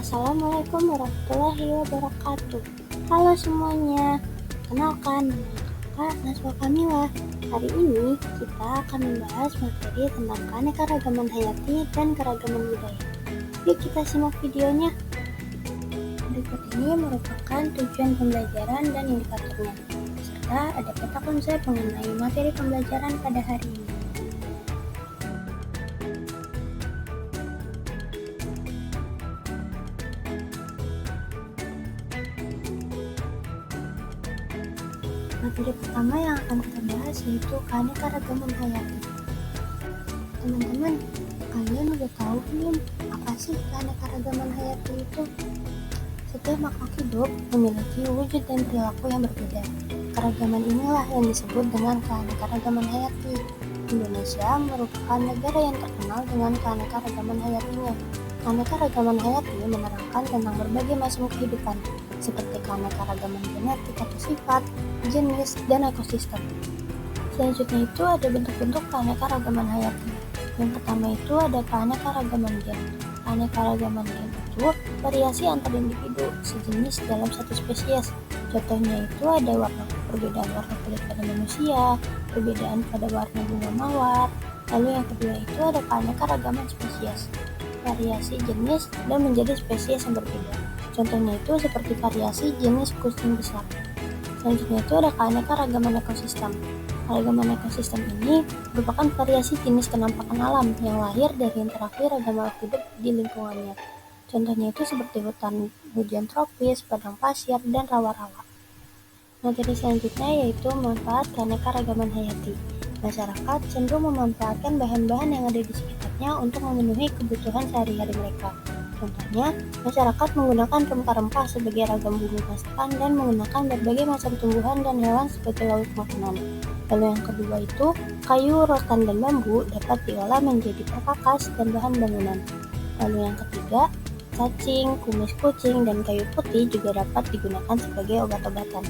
Assalamualaikum warahmatullahi wabarakatuh. Halo semuanya, kenalkan nama Kakak Naswa Kamila. Hari ini kita akan membahas materi tentang keanekaragaman hayati dan keragaman budaya. Yuk kita simak videonya. Berikut ini merupakan tujuan pembelajaran dan indikatornya, serta ada peta konsep mengenai materi pembelajaran pada hari ini. Materi pertama yang akan kita bahas yaitu keanekaragaman hayati. Teman-teman, kalian udah tahu belum apa sih keanekaragaman hayati itu? Setiap makhluk hidup memiliki wujud dan perilaku yang berbeda. Keragaman inilah yang disebut dengan keanekaragaman hayati. Indonesia merupakan negara yang terkenal dengan keanekaragaman hayatinya. Keanekaragaman hayati menerangkan tentang berbagai macam kehidupan, seperti keanekaragaman genetik atau sifat, jenis, dan ekosistem. Selanjutnya itu ada bentuk-bentuk keanekaragaman hayati. Yang pertama itu ada keanekaragaman gen. Keanekaragaman gen itu variasi antar individu sejenis dalam satu spesies. Contohnya itu ada perbedaan warna kulit pada manusia, perbedaan pada warna bunga mawar. Lalu yang kedua itu ada keanekaragaman spesies, variasi jenis dan menjadi spesies yang berbeda. Contohnya itu seperti variasi jenis kucing besar. Selanjutnya itu ada keanekaragaman ekosistem. Keragaman ekosistem ini merupakan variasi jenis penampakan alam yang lahir dari interaksi ragam makhluk hidup di lingkungannya. Contohnya itu seperti hutan hujan tropis, padang pasir, dan rawa-rawa. Materi selanjutnya yaitu manfaat keanekaragaman hayati. Masyarakat cenderung memanfaatkan bahan-bahan yang ada di sekitarnya untuk memenuhi kebutuhan sehari-hari mereka. Contohnya, masyarakat menggunakan rempah-rempah sebagai ragam bumbu masakan dan menggunakan berbagai macam tumbuhan dan hewan sebagai lauk makanan. Lalu yang kedua itu, kayu, rotan, dan bambu dapat diolah menjadi perkakas dan bahan bangunan. Lalu yang ketiga, cacing, kumis kucing, dan kayu putih juga dapat digunakan sebagai obat-obatan.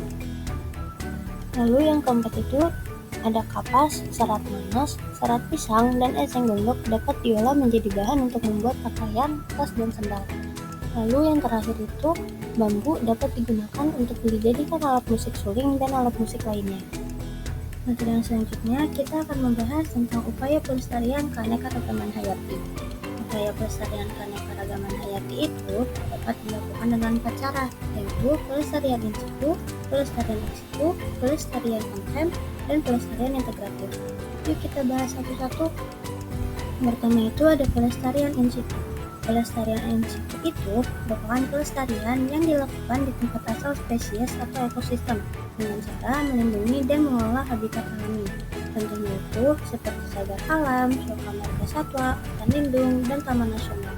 Lalu yang keempat itu, ada kapas, serat nanas, serat pisang, dan eceng gondok dapat diolah menjadi bahan untuk membuat pakaian, tas, dan sandal. Lalu yang terakhir itu, bambu dapat digunakan untuk dijadikan alat musik suling dan alat musik lainnya. Materi yang selanjutnya, kita akan membahas tentang upaya pelestarian keanekaragaman hayati. Upaya pelestarian keanekaragaman hayati itu dapat dilakukan dengan 4 cara, yaitu pelestarian in situ, pelestarian ex situ, pelestarian on-farm, dan pelestarian integratif. Yuk kita bahas satu-satu. Pertama itu ada pelestarian in situ. Pelestarian in situ itu merupakan pelestarian yang dilakukan di tempat asal spesies atau ekosistem dengan cara melindungi dan mengelola habitat alami. Contohnya itu seperti cagar alam, suaka marga satwa, hutan lindung, dan taman nasional.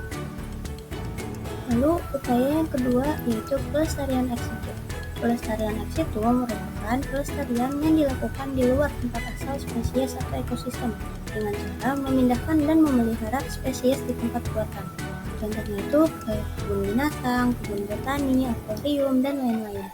Lalu upaya yang kedua yaitu pelestarian ex situ. Pelestarian ex situ merupakan pelestarian yang dilakukan di luar tempat asal spesies atau ekosistem dengan cara memindahkan dan memelihara spesies di tempat buatan. Contohnya itu kayak kebun binatang, kebun botani, akuarium, dan lain-lain.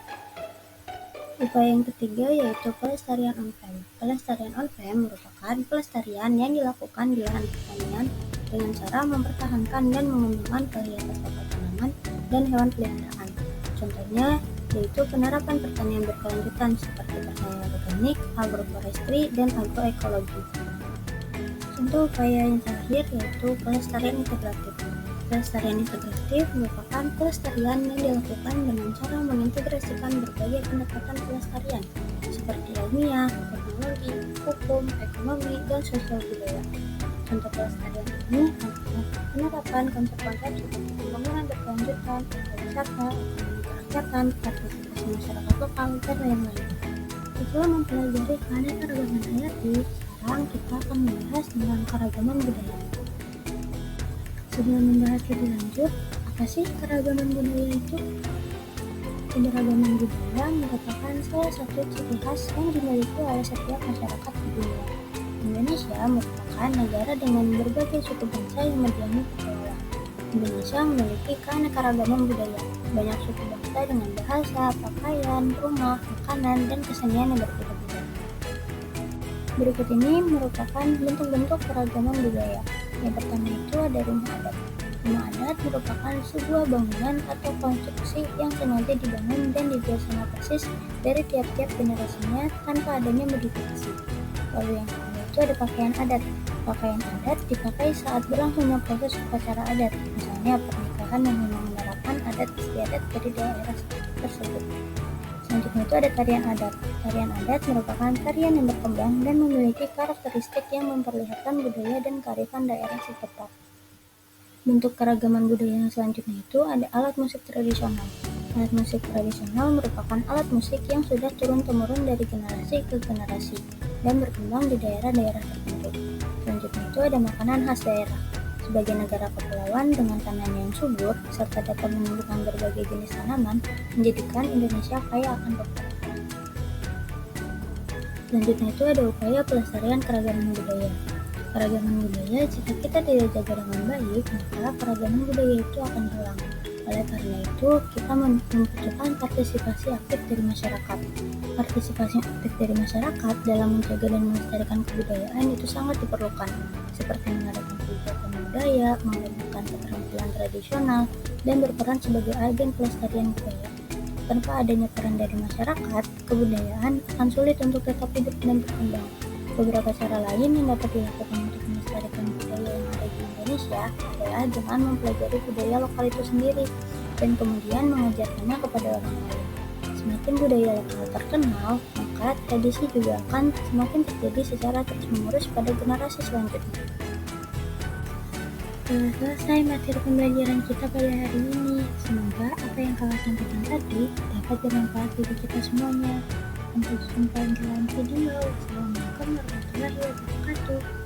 Upaya yang ketiga yaitu pelestarian on-farm. Pelestarian on-farm merupakan pelestarian yang dilakukan di lahan pertanian dengan cara mempertahankan dan mengembangkan varietas lokal tanaman dan hewan peliharaan. Contohnya yaitu penerapan pertanian berkelanjutan seperti pertanian organik, agroforestry, dan agroekologi. Contoh upaya yang terakhir yaitu pelestarian integratif. Pelestarian integratif merupakan pelestarian yang dilakukan dengan cara mengintegrasikan berbagai pendekatan pelestarian seperti ilmiah, teknologi, hukum, ekonomi, dan sosial budaya. Contoh pelestarian ini adalah penerapan konsep-konsep seperti pembangunan berkelanjutan, ekowisata, ekonomi kerakyatan, partisipasi masyarakat lokal, dan lain-lain. Setelah mempelajari keanekaragaman hayati, sekarang kita akan membahas tentang keragaman budaya. Sebelum membahas lebih lanjut, apa sih keragaman budaya itu? Keberagaman budaya merupakan salah satu ciri khas yang dimiliki oleh setiap masyarakat di dunia. Indonesia merupakan negara dengan berbagai suku bangsa yang mendiami kepulauan. Indonesia memiliki keanekaragaman budaya. Banyak suku bangsa dengan bahasa, pakaian, rumah, makanan, dan kesenian yang berbeda-beda. Berikut ini merupakan bentuk-bentuk keragaman budaya. Yang pertama itu ada rumah adat. Rumah adat merupakan sebuah bangunan atau konstruksi yang sengaja dibangun dan dibuat sama persis dari tiap-tiap generasinya tanpa adanya modifikasi. Lalu yang kedua itu ada pakaian adat. Pakaian adat dipakai saat berlangsungnya proses upacara adat, misalnya pernikahan yang memang menerapkan adat istiadat dari daerah tersebut. Selanjutnya itu ada tarian adat. Tarian adat merupakan tarian yang berkembang dan memiliki karakteristik yang memperlihatkan budaya dan kearifan daerah setempat. Bentuk keragaman budaya yang selanjutnya itu ada alat musik tradisional. Alat musik tradisional merupakan alat musik yang sudah turun-temurun dari generasi ke generasi dan berkembang di daerah-daerah tertentu. Selanjutnya itu ada makanan khas daerah. Sebagai negara kepulauan dengan tanah yang subur serta dapat menumbuhkan berbagai jenis tanaman, menjadikan Indonesia kaya akan pepohonan. Selanjutnya itu ada upaya pelestarian keragaman budaya. Keragaman budaya, jika kita tidak jaga dengan baik, maka keragaman budaya itu akan hilang. Oleh karena itu, kita membutuhkan partisipasi aktif dari masyarakat. Partisipasi aktif dari masyarakat dalam menjaga dan melestarikan kebudayaan itu sangat diperlukan, seperti mengadakan kegiatan budaya, mengembangkan keterampilan tradisional, dan berperan sebagai agen pelestarian budaya. Tanpa adanya peran dari masyarakat, kebudayaan akan sulit untuk tetap hidup dan berkembang. Beberapa cara lain yang dapat dilakukan untuk melestarikan budaya yang ada di Indonesia adalah dengan mempelajari budaya lokal itu sendiri dan kemudian mengajarkannya kepada orang lain. Semakin budaya lokal terkenal, maka tradisi juga akan semakin terjadi secara terus-menerus pada generasi selanjutnya. Telah selesai materi pembelajaran kita pada hari ini. Semoga apa yang kakak sampaikan tadi dapat bermanfaat bagi kita semuanya. Sampai jumpa di lain video. Assalamualaikum warahmatullahi wabarakatuh.